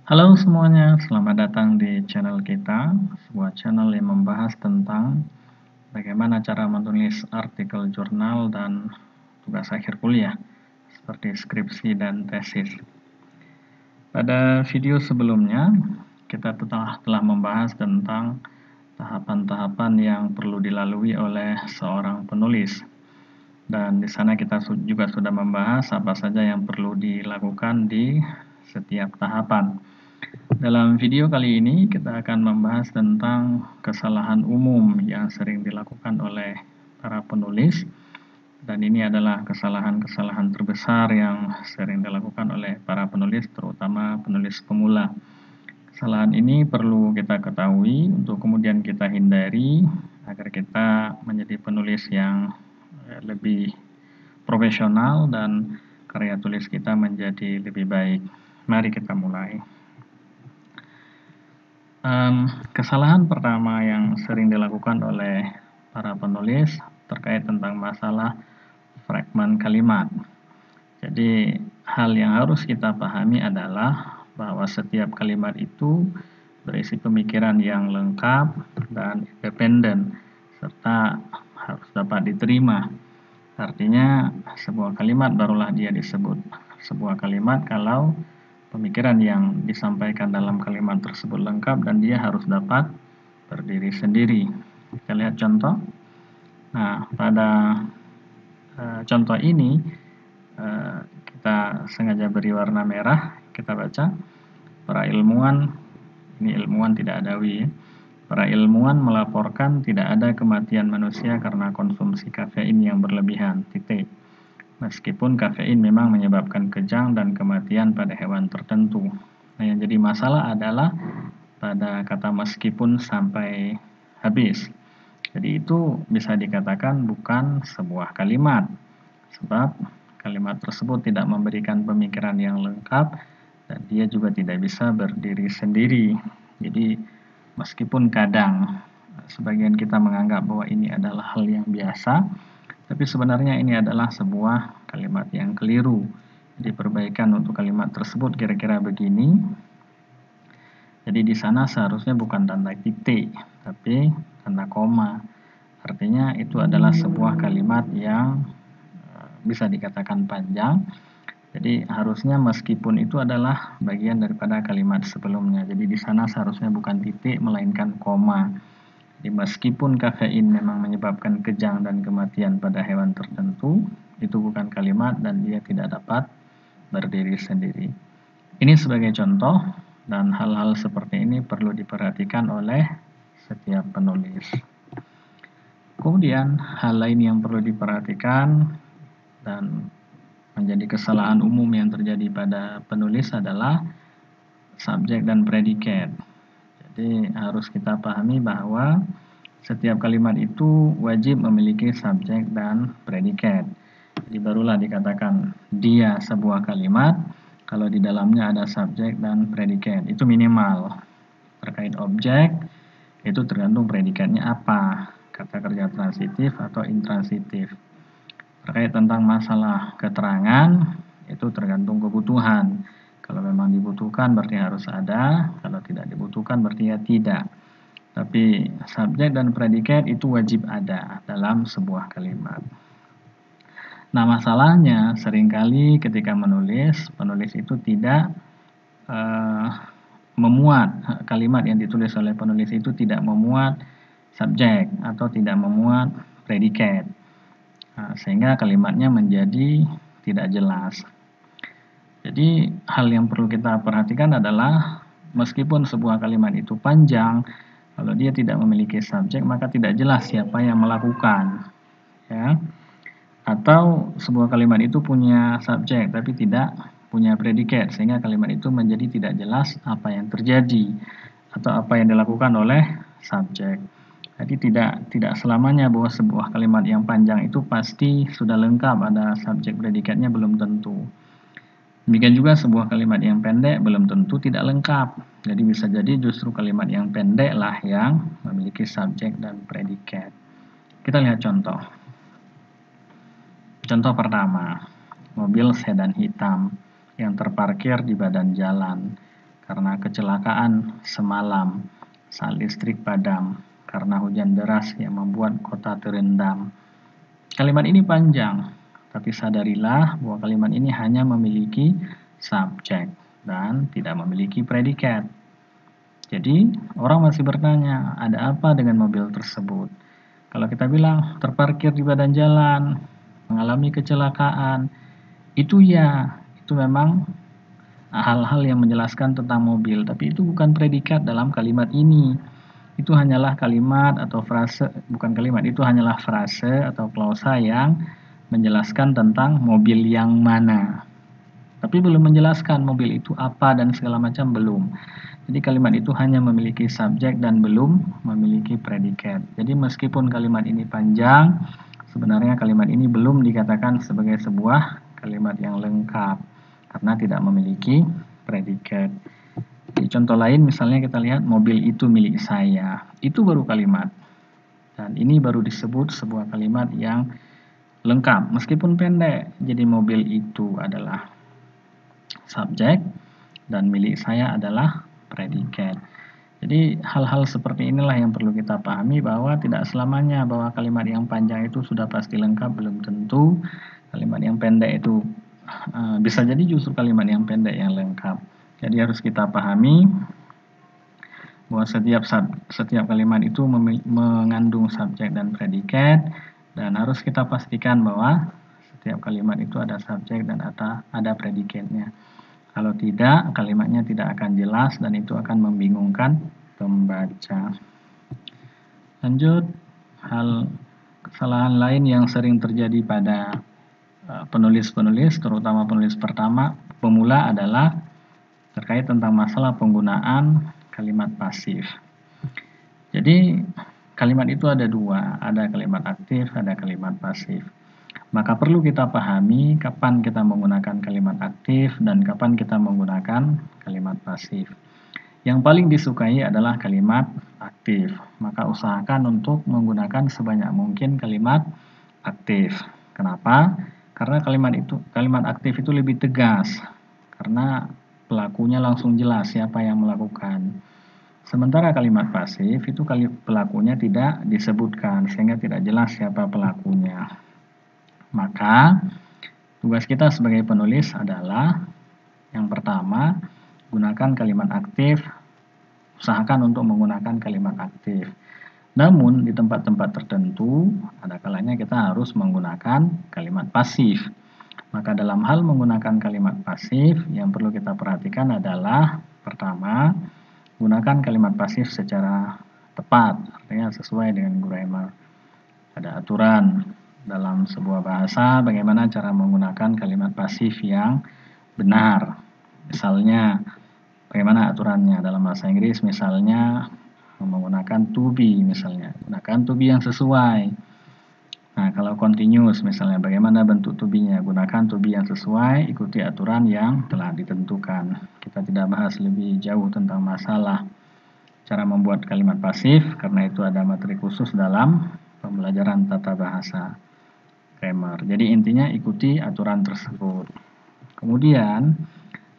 Halo semuanya, selamat datang di channel kita, sebuah channel yang membahas tentang bagaimana cara menulis artikel jurnal dan tugas akhir kuliah, seperti skripsi dan tesis. Pada video sebelumnya, kita telah membahas tentang tahapan-tahapan yang perlu dilalui oleh seorang penulis. Dan di sana kita juga sudah membahas apa saja yang perlu dilakukan di setiap tahapan. Dalam video kali ini kita akan membahas tentang kesalahan umum yang sering dilakukan oleh para penulis, dan ini adalah kesalahan-kesalahan terbesar yang sering dilakukan oleh para penulis, terutama penulis pemula. Kesalahan ini perlu kita ketahui untuk kemudian kita hindari agar kita menjadi penulis yang lebih profesional dan karya tulis kita menjadi lebih baik. Mari kita mulai. Kesalahan pertama yang sering dilakukan oleh para penulis terkait tentang masalah fragmen kalimat. Jadi, hal yang harus kita pahami adalah bahwa setiap kalimat itu berisi pemikiran yang lengkap dan independen, serta harus dapat diterima. Artinya, sebuah kalimat barulah dia disebut sebuah kalimat kalau pemikiran yang disampaikan dalam kalimat tersebut lengkap dan dia harus dapat berdiri sendiri. Kita lihat contoh. Nah, pada contoh ini kita sengaja beri warna merah. Kita baca, para ilmuwan, ini ilmuwan tidak adawi ya. Para ilmuwan melaporkan tidak ada kematian manusia karena konsumsi kafein yang berlebihan. Titik. Meskipun kafein memang menyebabkan kejang dan kematian pada hewan tertentu. Nah, yang jadi masalah adalah pada kata meskipun sampai habis. Jadi itu bisa dikatakan bukan sebuah kalimat, sebab kalimat tersebut tidak memberikan pemikiran yang lengkap dan dia juga tidak bisa berdiri sendiri. Jadi meskipun kadang sebagian kita menganggap bahwa ini adalah hal yang biasa, tapi sebenarnya ini adalah sebuah kalimat yang keliru. Jadi perbaikan untuk kalimat tersebut kira-kira begini. Jadi di sana seharusnya bukan tanda titik, tapi tanda koma. Artinya itu adalah sebuah kalimat yang bisa dikatakan panjang. Jadi harusnya meskipun itu adalah bagian daripada kalimat sebelumnya. Jadi di sana seharusnya bukan titik melainkan koma. Jadi meskipun kafein memang menyebabkan kejang dan kematian pada hewan tertentu, itu bukan kalimat dan dia tidak dapat berdiri sendiri. Ini sebagai contoh, dan hal-hal seperti ini perlu diperhatikan oleh setiap penulis. Kemudian hal lain yang perlu diperhatikan dan menjadi kesalahan umum yang terjadi pada penulis adalah subjek dan predikat. Jadi harus kita pahami bahwa setiap kalimat itu wajib memiliki subjek dan predikat. Jadi barulah dikatakan dia sebuah kalimat kalau di dalamnya ada subjek dan predikat. Itu minimal. Terkait objek, itu tergantung predikatnya apa, kata kerja transitif atau intransitif. Terkait tentang masalah keterangan, itu tergantung kebutuhan. Kalau memang dibutuhkan berarti harus ada, kalau tidak dibutuhkan berarti ya tidak. Tapi subjek dan predikat itu wajib ada dalam sebuah kalimat. Nah, masalahnya seringkali ketika penulis itu tidak memuat, kalimat yang ditulis oleh penulis itu tidak memuat subjek atau tidak memuat predikat. Sehingga kalimatnya menjadi tidak jelas. Jadi hal yang perlu kita perhatikan adalah meskipun sebuah kalimat itu panjang, kalau dia tidak memiliki subjek maka tidak jelas siapa yang melakukan, ya. Atau sebuah kalimat itu punya subjek tapi tidak punya predikat, sehingga kalimat itu menjadi tidak jelas apa yang terjadi atau apa yang dilakukan oleh subjek. Jadi tidak selamanya bahwa sebuah kalimat yang panjang itu pasti sudah lengkap ada subjek predikatnya, belum tentu. Demikian juga sebuah kalimat yang pendek belum tentu tidak lengkap. Jadi bisa jadi justru kalimat yang pendek lah yang memiliki subjek dan predikat. Kita lihat contoh. Contoh pertama, mobil sedan hitam yang terparkir di badan jalan. karena kecelakaan semalam saat listrik padam karena hujan deras yang membuat kota terendam. Kalimat ini panjang, tapi sadarilah bahwa kalimat ini hanya memiliki subjek dan tidak memiliki predikat. Jadi, orang masih bertanya, ada apa dengan mobil tersebut? Kalau kita bilang terparkir di badan jalan, mengalami kecelakaan, itu memang hal-hal yang menjelaskan tentang mobil, tapi itu bukan predikat dalam kalimat ini. Itu hanyalah kalimat atau frase, bukan kalimat, itu hanyalah frase atau klausa yang menjelaskan tentang mobil yang mana. Tapi belum menjelaskan mobil itu apa dan segala macam, belum. Jadi kalimat itu hanya memiliki subjek dan belum memiliki predikat. Jadi meskipun kalimat ini panjang, sebenarnya kalimat ini belum dikatakan sebagai sebuah kalimat yang lengkap karena tidak memiliki predikat. Di contoh lain misalnya kita lihat mobil itu milik saya. Itu baru kalimat. Dan ini baru disebut sebuah kalimat yang lengkap meskipun pendek. Jadi mobil itu adalah subjek dan milik saya adalah predikat. Jadi hal-hal seperti inilah yang perlu kita pahami, bahwa tidak selamanya bahwa kalimat yang panjang itu sudah pasti lengkap, belum tentu. Kalimat yang pendek itu bisa jadi justru kalimat yang pendek yang lengkap. Jadi harus kita pahami bahwa setiap kalimat itu mengandung subjek dan predikat, dan harus kita pastikan bahwa setiap kalimat itu ada subjek dan ada predikatnya. Kalau tidak, kalimatnya tidak akan jelas dan itu akan membingungkan pembaca. Lanjut, kesalahan lain yang sering terjadi pada penulis-penulis, terutama penulis pemula adalah terkait tentang masalah penggunaan kalimat pasif. Jadi kalimat itu ada dua, ada kalimat aktif, ada kalimat pasif. Maka perlu kita pahami kapan kita menggunakan kalimat aktif dan kapan kita menggunakan kalimat pasif. Yang paling disukai adalah kalimat aktif. Maka usahakan untuk menggunakan sebanyak mungkin kalimat aktif. Kenapa? Karena kalimat aktif itu lebih tegas. Karena pelakunya langsung jelas siapa yang melakukan. Sementara kalimat pasif itu pelakunya tidak disebutkan sehingga tidak jelas siapa pelakunya. Maka tugas kita sebagai penulis adalah yang pertama, gunakan kalimat aktif, usahakan untuk menggunakan kalimat aktif. Namun di tempat-tempat tertentu ada kalanya kita harus menggunakan kalimat pasif. Maka dalam hal menggunakan kalimat pasif yang perlu kita perhatikan adalah pertama, gunakan kalimat pasif secara tepat, artinya sesuai dengan grammar. Ada aturan dalam sebuah bahasa bagaimana cara menggunakan kalimat pasif yang benar. Misalnya, bagaimana aturannya dalam bahasa Inggris, misalnya menggunakan to be, misalnya gunakan to be yang sesuai. Nah, kalau continuous misalnya, bagaimana bentuk to be-nya, gunakan to be yang sesuai, ikuti aturan yang telah ditentukan. Kita tidak bahas lebih jauh tentang masalah cara membuat kalimat pasif karena itu ada materi khusus dalam pembelajaran tata bahasa grammar. Jadi intinya ikuti aturan tersebut. Kemudian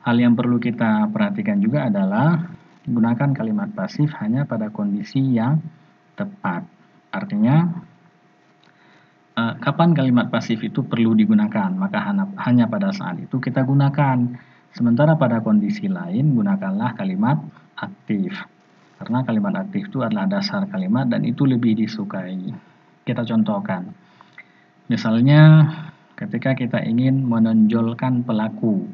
hal yang perlu kita perhatikan juga adalah gunakan kalimat pasif hanya pada kondisi yang tepat. Artinya kapan kalimat pasif itu perlu digunakan, maka hanya pada saat itu kita gunakan. Sementara pada kondisi lain gunakanlah kalimat aktif. Karena kalimat aktif itu adalah dasar kalimat dan itu lebih disukai. Kita contohkan. Misalnya ketika kita ingin menonjolkan pelaku,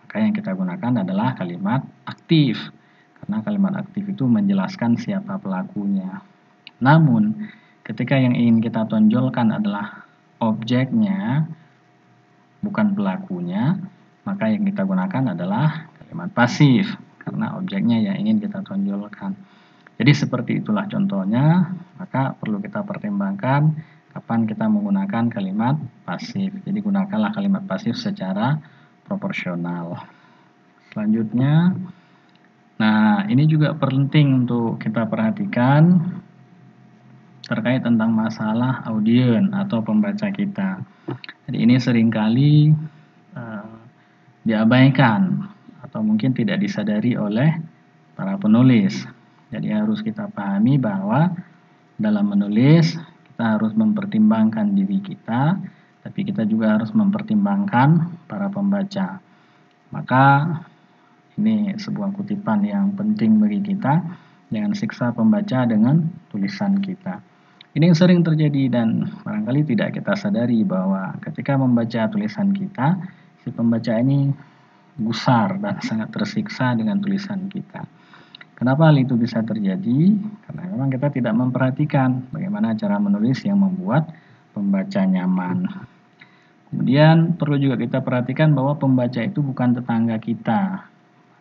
maka yang kita gunakan adalah kalimat aktif. Karena kalimat aktif itu menjelaskan siapa pelakunya. Namun ketika yang ingin kita tonjolkan adalah objeknya, bukan pelakunya, maka yang kita gunakan adalah kalimat pasif. Karena objeknya yang ingin kita tonjolkan. Jadi seperti itulah contohnya, maka perlu kita pertimbangkan kapan kita menggunakan kalimat pasif. Jadi gunakanlah kalimat pasif secara proporsional. Selanjutnya, nah ini juga penting untuk kita perhatikan terkait tentang masalah audiens atau pembaca kita. Jadi ini seringkali diabaikan atau mungkin tidak disadari oleh para penulis. Jadi harus kita pahami bahwa dalam menulis kita harus mempertimbangkan diri kita, tapi kita juga harus mempertimbangkan para pembaca. Maka ini sebuah kutipan yang penting bagi kita, jangan siksa pembaca dengan tulisan kita. Ini yang sering terjadi dan barangkali tidak kita sadari bahwa ketika membaca tulisan kita, si pembaca ini gusar dan sangat tersiksa dengan tulisan kita. Kenapa hal itu bisa terjadi? Karena memang kita tidak memperhatikan bagaimana cara menulis yang membuat pembaca nyaman. Kemudian perlu juga kita perhatikan bahwa pembaca itu bukan tetangga kita.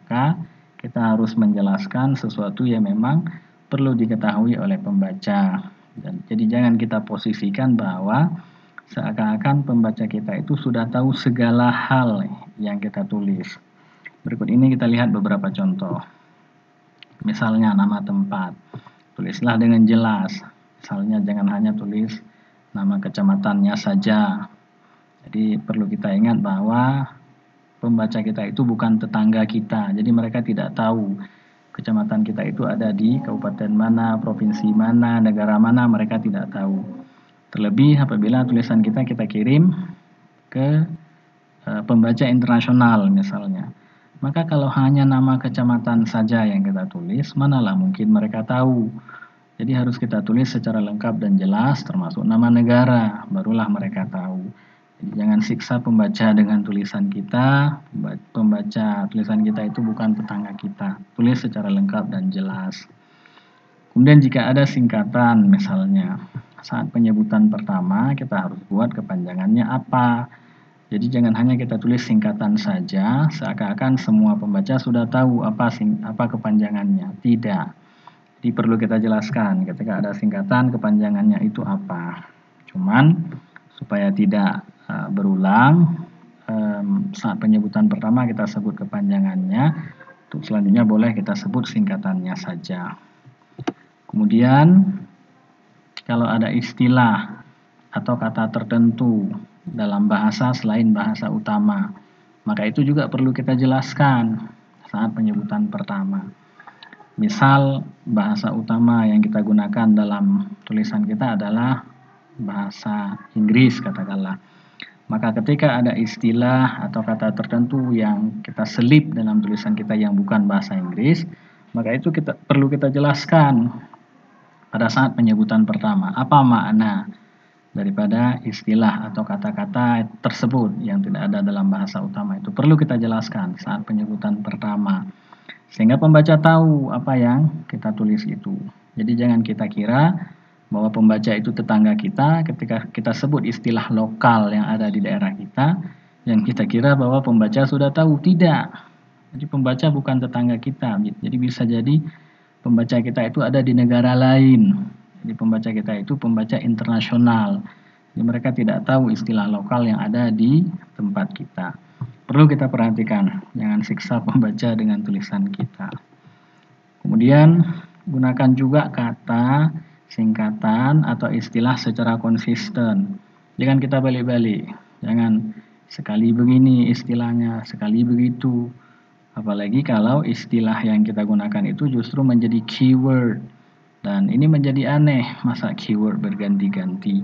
Maka kita harus menjelaskan sesuatu yang memang perlu diketahui oleh pembaca. Jadi jangan kita posisikan bahwa seakan-akan pembaca kita itu sudah tahu segala hal yang kita tulis. Berikut ini kita lihat beberapa contoh. Misalnya nama tempat, tulislah dengan jelas. Misalnya jangan hanya tulis nama kecamatannya saja. Jadi perlu kita ingat bahwa pembaca kita itu bukan tetangga kita. Jadi mereka tidak tahu kecamatan kita itu ada di kabupaten mana, provinsi mana, negara mana, mereka tidak tahu. Terlebih apabila tulisan kita kirim ke pembaca internasional misalnya. Maka kalau hanya nama kecamatan saja yang kita tulis, manalah mungkin mereka tahu. Jadi harus kita tulis secara lengkap dan jelas, termasuk nama negara, barulah mereka tahu. Jadi jangan siksa pembaca dengan tulisan kita. Pembaca tulisan kita itu bukan tetangga kita. Tulis secara lengkap dan jelas. Kemudian jika ada singkatan misalnya, saat penyebutan pertama kita harus buat kepanjangannya apa. Jadi jangan hanya kita tulis singkatan saja, seakan-akan semua pembaca sudah tahu apa kepanjangannya. Tidak. Jadi perlu kita jelaskan ketika ada singkatan kepanjangannya itu apa. Cuman supaya tidak berulang, saat penyebutan pertama kita sebut kepanjangannya, untuk selanjutnya boleh kita sebut singkatannya saja. Kemudian kalau ada istilah atau kata tertentu dalam bahasa selain bahasa utama, maka itu juga perlu kita jelaskan saat penyebutan pertama. Misal bahasa utama yang kita gunakan dalam tulisan kita adalah bahasa Inggris katakanlah. Maka ketika ada istilah atau kata tertentu yang kita selip dalam tulisan kita yang bukan bahasa Inggris, maka itu perlu kita jelaskan pada saat penyebutan pertama. Apa makna daripada istilah atau kata-kata tersebut yang tidak ada dalam bahasa utama, itu perlu kita jelaskan saat penyebutan pertama sehingga pembaca tahu apa yang kita tulis itu. Jadi jangan kita kira bahwa pembaca itu tetangga kita ketika kita sebut istilah lokal yang ada di daerah kita, yang kita kira bahwa pembaca sudah tahu. Tidak. Jadi pembaca bukan tetangga kita. Jadi bisa jadi pembaca kita itu ada di negara lain. Jadi pembaca kita itu pembaca internasional. Jadi mereka tidak tahu istilah lokal yang ada di tempat kita. Perlu kita perhatikan, jangan siksa pembaca dengan tulisan kita. Kemudian gunakan juga kata, singkatan, atau istilah secara konsisten. Jangan kita balik-balik. Jangan sekali begini istilahnya, sekali begitu. Apalagi kalau istilah yang kita gunakan itu justru menjadi keyword. Dan ini menjadi aneh, masa keyword berganti-ganti.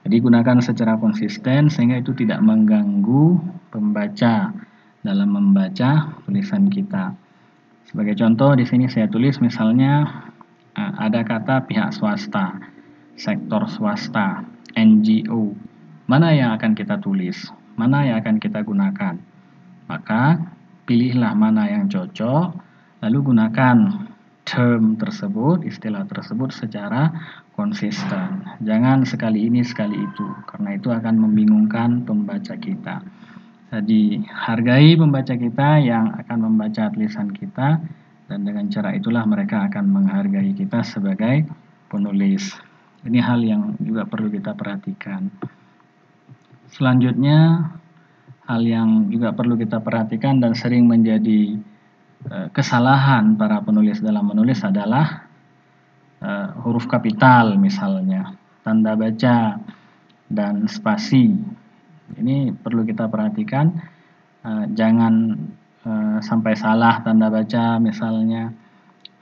Jadi gunakan secara konsisten sehingga itu tidak mengganggu pembaca dalam membaca tulisan kita. Sebagai contoh di sini saya tulis misalnya ada kata pihak swasta, sektor swasta, NGO. Mana yang akan kita tulis? Mana yang akan kita gunakan? Maka pilihlah mana yang cocok, lalu gunakan term tersebut, istilah tersebut secara konsisten. Jangan sekali ini sekali itu, karena itu akan membingungkan pembaca kita. Jadi hargai pembaca kita yang akan membaca tulisan kita, dan dengan cara itulah mereka akan menghargai kita sebagai penulis. Ini hal yang juga perlu kita perhatikan. Selanjutnya, hal yang juga perlu kita perhatikan dan sering menjadi kesalahan para penulis dalam menulis adalah huruf kapital misalnya, tanda baca, dan spasi. Ini perlu kita perhatikan, jangan sampai salah tanda baca misalnya,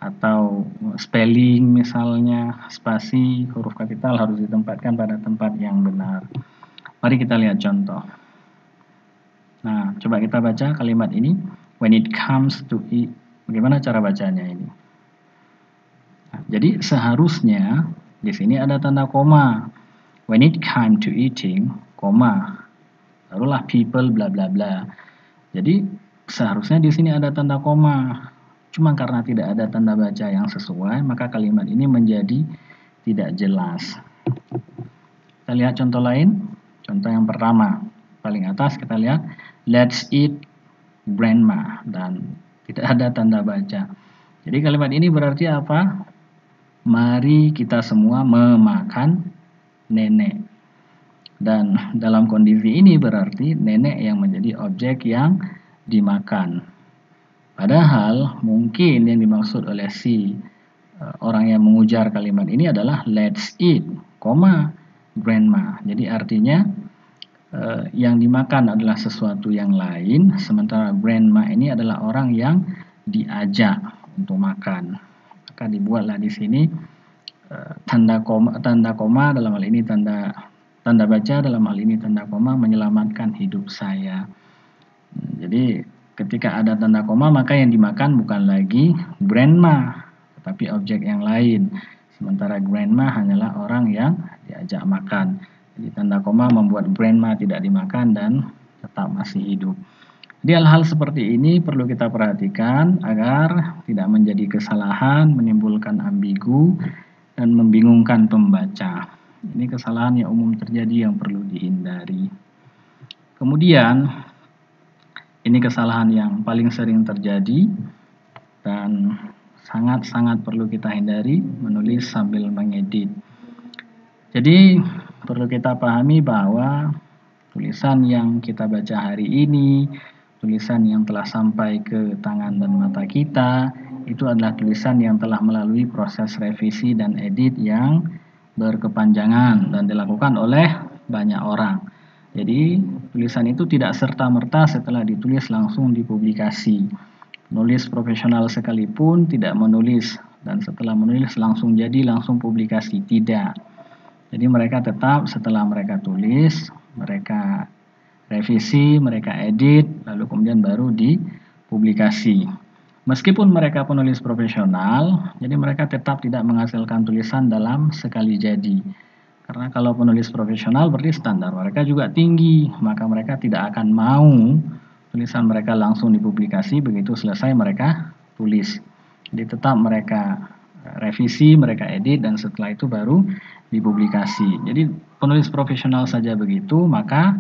atau spelling misalnya, spasi, huruf kapital harus ditempatkan pada tempat yang benar. Mari kita lihat contoh. Nah, coba kita baca kalimat ini. When it comes to eat. Bagaimana cara bacanya ini? Nah, jadi seharusnya di sini ada tanda koma. When it comes to eating, koma. Barulah people bla bla bla. Jadi seharusnya di sini ada tanda koma. Cuma karena tidak ada tanda baca yang sesuai, maka kalimat ini menjadi tidak jelas. Kita lihat contoh lain. Contoh yang pertama, paling atas kita lihat, let's eat grandma, dan tidak ada tanda baca. Jadi kalimat ini berarti apa? Mari kita semua memakan nenek. Dan dalam kondisi ini berarti nenek yang menjadi objek yang dimakan. Padahal mungkin yang dimaksud oleh si orang yang mengujar kalimat ini adalah let's eat, grandma. Jadi artinya yang dimakan adalah sesuatu yang lain, sementara grandma ini adalah orang yang diajak untuk makan. Maka dibuatlah di sini tanda koma dalam hal ini tanda baca, dalam hal ini tanda koma, menyelamatkan hidup saya. Jadi ketika ada tanda koma, maka yang dimakan bukan lagi grandma, tetapi objek yang lain. Sementara grandma hanyalah orang yang diajak makan. Jadi tanda koma membuat grandma tidak dimakan dan tetap masih hidup. Jadi hal-hal seperti ini perlu kita perhatikan agar tidak menjadi kesalahan, menimbulkan ambigu, dan membingungkan pembaca. Ini kesalahan yang umum terjadi yang perlu dihindari. Kemudian, ini kesalahan yang paling sering terjadi dan sangat-sangat perlu kita hindari, menulis sambil mengedit. Jadi perlu kita pahami bahwa tulisan yang kita baca hari ini, tulisan yang telah sampai ke tangan dan mata kita, itu adalah tulisan yang telah melalui proses revisi dan edit yang berkepanjangan dan dilakukan oleh banyak orang. Jadi tulisan itu tidak serta-merta setelah ditulis langsung dipublikasi. Penulis profesional sekalipun tidak menulis dan setelah menulis langsung publikasi, tidak. Jadi mereka tetap setelah mereka tulis, mereka revisi, mereka edit, lalu kemudian baru dipublikasi. Meskipun mereka penulis profesional, jadi mereka tetap tidak menghasilkan tulisan dalam sekali jadi. Karena kalau penulis profesional berarti standar mereka juga tinggi, maka mereka tidak akan mau tulisan mereka langsung dipublikasi begitu selesai mereka tulis. Jadi tetap mereka revisi, mereka edit, dan setelah itu baru dipublikasi. Jadi penulis profesional saja begitu, maka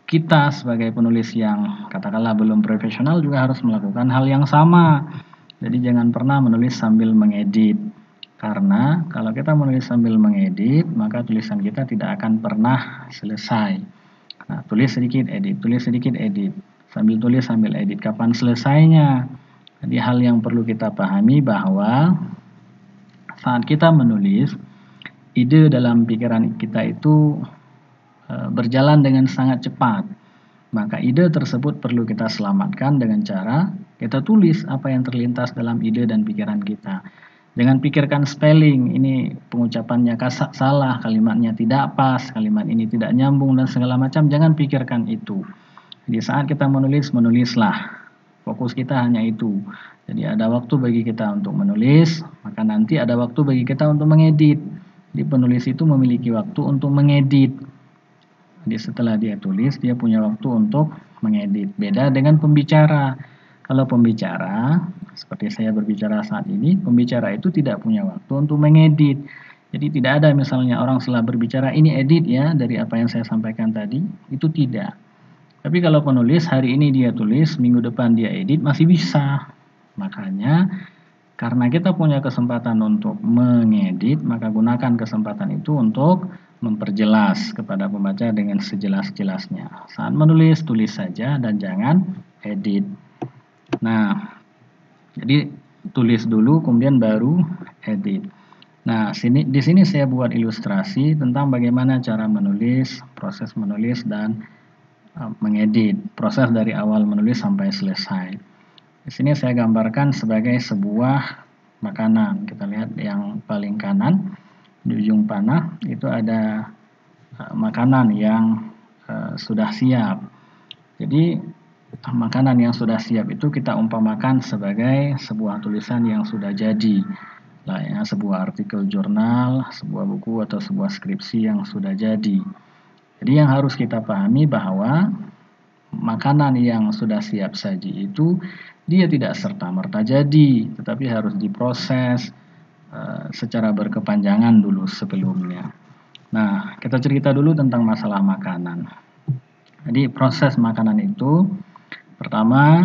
kita sebagai penulis yang katakanlah belum profesional juga harus melakukan hal yang sama. Jadi jangan pernah menulis sambil mengedit. Karena kalau kita menulis sambil mengedit, maka tulisan kita tidak akan pernah selesai. Nah, tulis sedikit, edit, sambil tulis, sambil edit. Kapan selesainya? Jadi hal yang perlu kita pahami bahwa saat kita menulis, ide dalam pikiran kita itu berjalan dengan sangat cepat. Maka ide tersebut perlu kita selamatkan dengan cara kita tulis apa yang terlintas dalam ide dan pikiran kita. Jangan pikirkan spelling, ini pengucapannya salah, kalimatnya tidak pas, kalimat ini tidak nyambung dan segala macam, jangan pikirkan itu. Di saat kita menulis, menulislah. Fokus kita hanya itu. Jadi ada waktu bagi kita untuk menulis, maka nanti ada waktu bagi kita untuk mengedit. Jadi penulis itu memiliki waktu untuk mengedit. Jadi setelah dia tulis, dia punya waktu untuk mengedit. Beda dengan pembicara. Kalau pembicara, seperti saya berbicara saat ini, pembicara itu tidak punya waktu untuk mengedit. Jadi tidak ada misalnya orang setelah berbicara, ini edit ya dari apa yang saya sampaikan tadi, itu tidak. Tapi kalau penulis, hari ini dia tulis, minggu depan dia edit, masih bisa. Makanya, karena kita punya kesempatan untuk mengedit, maka gunakan kesempatan itu untuk memperjelas kepada pembaca dengan sejelas-jelasnya. Saat menulis, tulis saja dan jangan edit. Nah, jadi tulis dulu kemudian baru edit. Nah, di sini saya buat ilustrasi tentang bagaimana cara menulis, proses menulis, dan mengedit, proses dari awal menulis sampai selesai. Di sini saya gambarkan sebagai sebuah makanan. Kita lihat yang paling kanan di ujung panah itu ada makanan yang sudah siap. Jadi makanan yang sudah siap itu kita umpamakan sebagai sebuah tulisan yang sudah jadi, lah ya, sebuah artikel jurnal, sebuah buku atau sebuah skripsi yang sudah jadi. Jadi yang harus kita pahami bahwa makanan yang sudah siap saji itu dia tidak serta-merta jadi, tetapi harus diproses secara berkepanjangan dulu sebelumnya. Nah, kita cerita dulu tentang masalah makanan. Jadi proses makanan itu, pertama,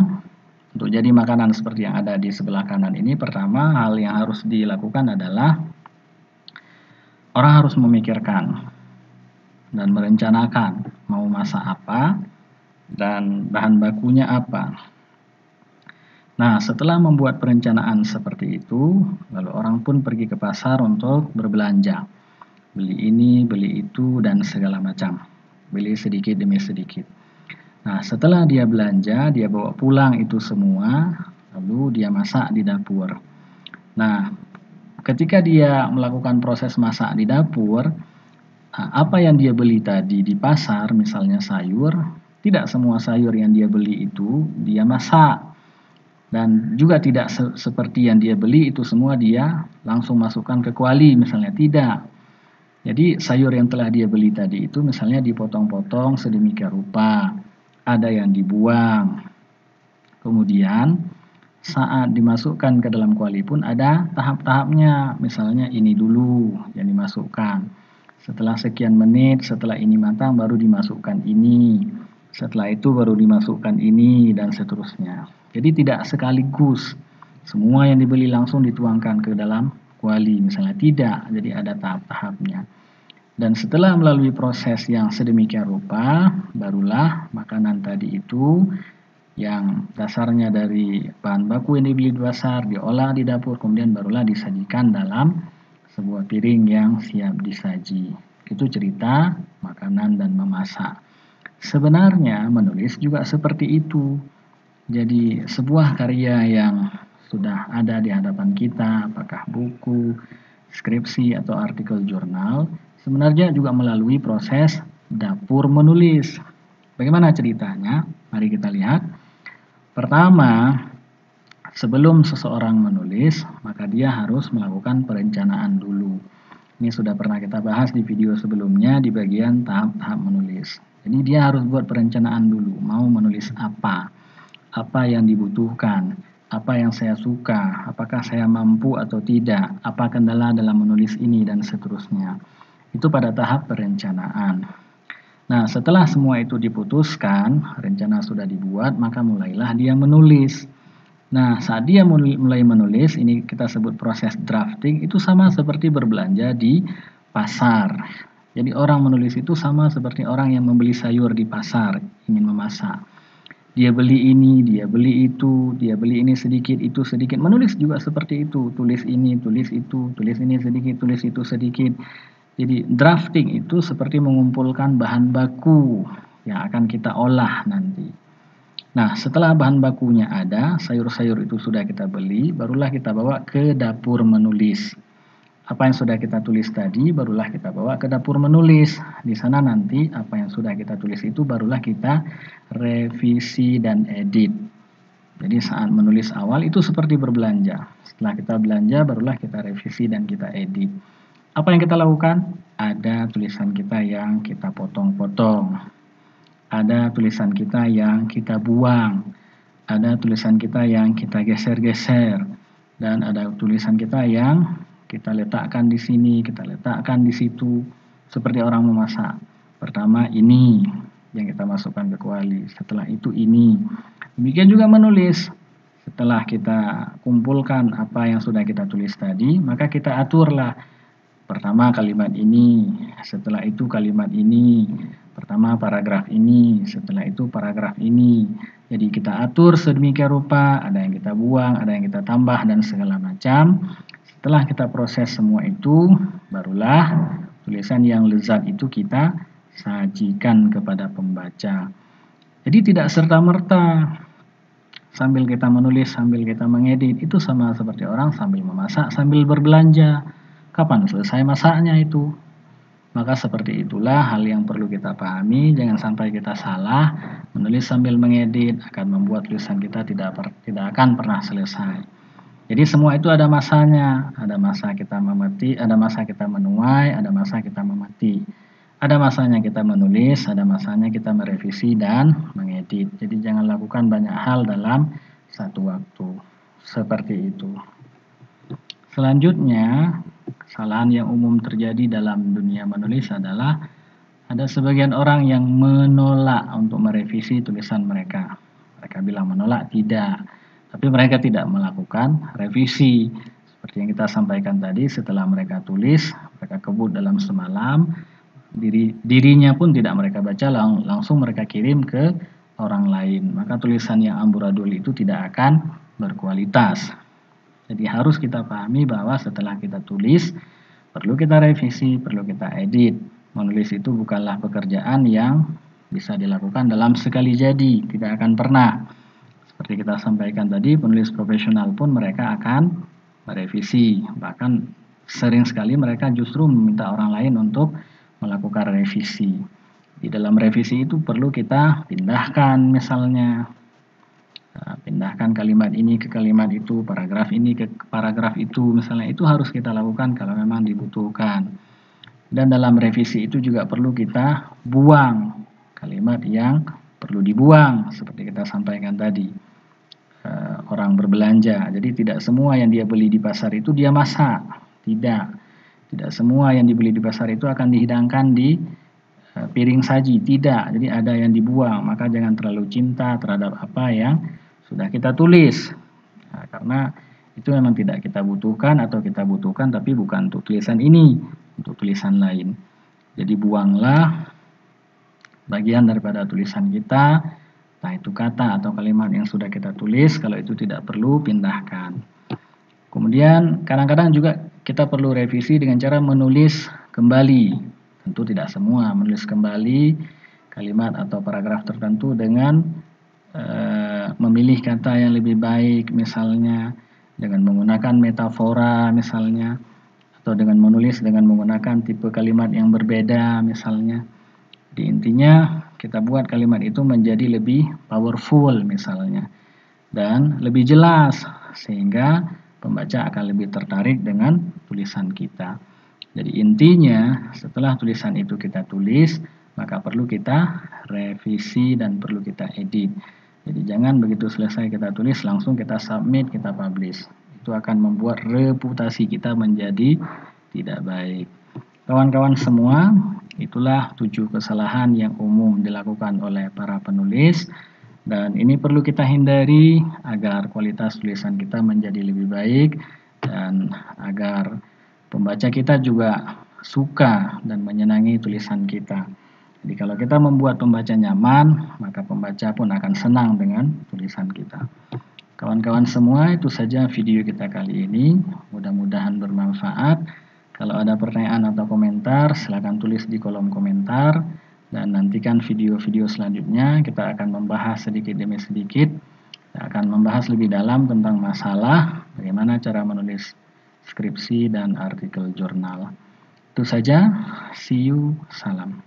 untuk jadi makanan seperti yang ada di sebelah kanan ini, pertama hal yang harus dilakukan adalah orang harus memikirkan dan merencanakan mau masak apa dan bahan bakunya apa. Nah, setelah membuat perencanaan seperti itu, lalu orang pun pergi ke pasar untuk berbelanja. Beli ini, beli itu, dan segala macam. Beli sedikit demi sedikit. Nah, setelah dia belanja, dia bawa pulang itu semua, lalu dia masak di dapur. Nah, ketika dia melakukan proses masak di dapur, apa yang dia beli tadi di pasar, misalnya sayur, tidak semua sayur yang dia beli itu dia masak. Dan juga tidak seperti yang dia beli itu semua dia langsung masukkan ke kuali, misalnya tidak. Jadi sayur yang telah dia beli tadi itu misalnya dipotong-potong sedemikian rupa, ada yang dibuang. Kemudian saat dimasukkan ke dalam kuali pun ada tahap-tahapnya, misalnya ini dulu yang dimasukkan. Setelah sekian menit, setelah ini matang baru dimasukkan ini. Setelah itu baru dimasukkan ini dan seterusnya. Jadi tidak sekaligus semua yang dibeli langsung dituangkan ke dalam kuali, misalnya tidak. Jadi ada tahap-tahapnya. Dan setelah melalui proses yang sedemikian rupa, barulah makanan tadi itu yang dasarnya dari bahan baku yang dibeli di pasar, diolah di dapur, kemudian barulah disajikan dalam sebuah piring yang siap disaji. Itu cerita makanan dan memasak. Sebenarnya menulis juga seperti itu. Jadi sebuah karya yang sudah ada di hadapan kita, apakah buku, skripsi, atau artikel jurnal, sebenarnya juga melalui proses dapur menulis. Bagaimana ceritanya? Mari kita lihat. Pertama, sebelum seseorang menulis, maka dia harus melakukan perencanaan dulu. Ini sudah pernah kita bahas di video sebelumnya di bagian tahap-tahap menulis. Jadi dia harus buat perencanaan dulu, mau menulis apa yang dibutuhkan, apa yang saya suka, apakah saya mampu atau tidak, apa kendala dalam menulis ini, dan seterusnya. Itu pada tahap perencanaan. Nah, setelah semua itu diputuskan, rencana sudah dibuat, maka mulailah dia menulis. Nah, saat dia mulai menulis, ini kita sebut proses drafting, itu sama seperti berbelanja di pasar. Jadi orang menulis itu sama seperti orang yang membeli sayur di pasar, ingin memasak. Dia beli ini, dia beli itu, dia beli ini sedikit, itu sedikit. Menulis juga seperti itu, tulis ini, tulis itu, tulis ini sedikit, tulis itu sedikit. Jadi drafting itu seperti mengumpulkan bahan baku yang akan kita olah nanti. Nah, setelah bahan bakunya ada, sayur-sayur itu sudah kita beli, barulah kita bawa ke dapur menulis. Apa yang sudah kita tulis tadi, barulah kita bawa ke dapur menulis. Di sana nanti, apa yang sudah kita tulis itu, barulah kita revisi dan edit. Jadi saat menulis awal itu seperti berbelanja. Setelah kita belanja, barulah kita revisi dan kita edit. Apa yang kita lakukan? Ada tulisan kita yang kita potong-potong. Ada tulisan kita yang kita buang. Ada tulisan kita yang kita geser-geser. Dan ada tulisan kita yang kita letakkan di sini, kita letakkan di situ, seperti orang memasak. Pertama ini yang kita masukkan ke kuali, setelah itu ini. Demikian juga menulis. Setelah kita kumpulkan apa yang sudah kita tulis tadi, maka kita aturlah. Pertama kalimat ini, setelah itu kalimat ini, pertama paragraf ini, setelah itu paragraf ini. Jadi kita atur sedemikian rupa, ada yang kita buang, ada yang kita tambah, dan segala macam. Setelah kita proses semua itu, barulah tulisan yang lezat itu kita sajikan kepada pembaca. Jadi tidak serta-merta sambil kita menulis, sambil kita mengedit, itu sama seperti orang sambil memasak, sambil berbelanja. Kapan selesai masaknya itu? Maka seperti itulah hal yang perlu kita pahami, jangan sampai kita salah menulis sambil mengedit akan membuat tulisan kita tidak akan pernah selesai. Jadi semua itu ada masanya, ada masa kita memeti, ada masa kita menuai, ada masa kita memati. Ada masanya kita menulis, ada masanya kita merevisi dan mengedit. Jadi jangan lakukan banyak hal dalam satu waktu. Seperti itu. Selanjutnya, kesalahan yang umum terjadi dalam dunia menulis adalah ada sebagian orang yang menolak untuk merevisi tulisan mereka. Mereka bilang menolak, tidak. Tapi mereka tidak melakukan revisi. Seperti yang kita sampaikan tadi, setelah mereka tulis, mereka kebut dalam semalam, dirinya pun tidak mereka baca, langsung mereka kirim ke orang lain. Maka tulisan yang amburadul itu tidak akan berkualitas. Jadi harus kita pahami bahwa setelah kita tulis, perlu kita revisi, perlu kita edit. Menulis itu bukanlah pekerjaan yang bisa dilakukan dalam sekali jadi, tidak akan pernah. Seperti kita sampaikan tadi, penulis profesional pun mereka akan merevisi. Bahkan sering sekali mereka justru meminta orang lain untuk melakukan revisi. Di dalam revisi itu perlu kita pindahkan misalnya, pindahkan kalimat ini ke kalimat itu, paragraf ini ke paragraf itu, misalnya itu harus kita lakukan kalau memang dibutuhkan. Dan dalam revisi itu juga perlu kita buang kalimat yang perlu dibuang, seperti kita sampaikan tadi. Orang berbelanja, jadi tidak semua yang dia beli di pasar itu dia masak, tidak semua yang dibeli di pasar itu akan dihidangkan di piring saji, tidak. Jadi ada yang dibuang, maka jangan terlalu cinta terhadap apa yang sudah kita tulis. Nah, karena itu memang tidak kita butuhkan atau kita butuhkan tapi bukan untuk tulisan ini, untuk tulisan lain. Jadi buanglah bagian daripada tulisan kita, entah itu kata atau kalimat yang sudah kita tulis, kalau itu tidak perlu pindahkan. Kemudian kadang-kadang juga kita perlu revisi dengan cara menulis kembali. Tentu tidak semua, menulis kembali kalimat atau paragraf tertentu dengan memilih kata yang lebih baik misalnya, dengan menggunakan metafora misalnya, atau dengan menulis dengan menggunakan tipe kalimat yang berbeda misalnya. Di intinya kita buat kalimat itu menjadi lebih powerful misalnya, dan lebih jelas sehingga pembaca akan lebih tertarik dengan tulisan kita. Jadi intinya setelah tulisan itu kita tulis, maka perlu kita revisi dan perlu kita edit. Jadi jangan begitu selesai kita tulis langsung kita submit, kita publish. Itu akan membuat reputasi kita menjadi tidak baik. Kawan-kawan semua, itulah 7 kesalahan yang umum dilakukan oleh para penulis. Dan ini perlu kita hindari agar kualitas tulisan kita menjadi lebih baik dan agar pembaca kita juga suka dan menyenangi tulisan kita. Jadi kalau kita membuat pembaca nyaman, maka pembaca pun akan senang dengan tulisan kita. Kawan-kawan semua, itu saja video kita kali ini. Mudah-mudahan bermanfaat. Kalau ada pertanyaan atau komentar, silakan tulis di kolom komentar. Dan nantikan video-video selanjutnya, kita akan membahas sedikit demi sedikit. Kita akan membahas lebih dalam tentang masalah bagaimana cara menulis skripsi dan artikel jurnal. Itu saja, see you, salam.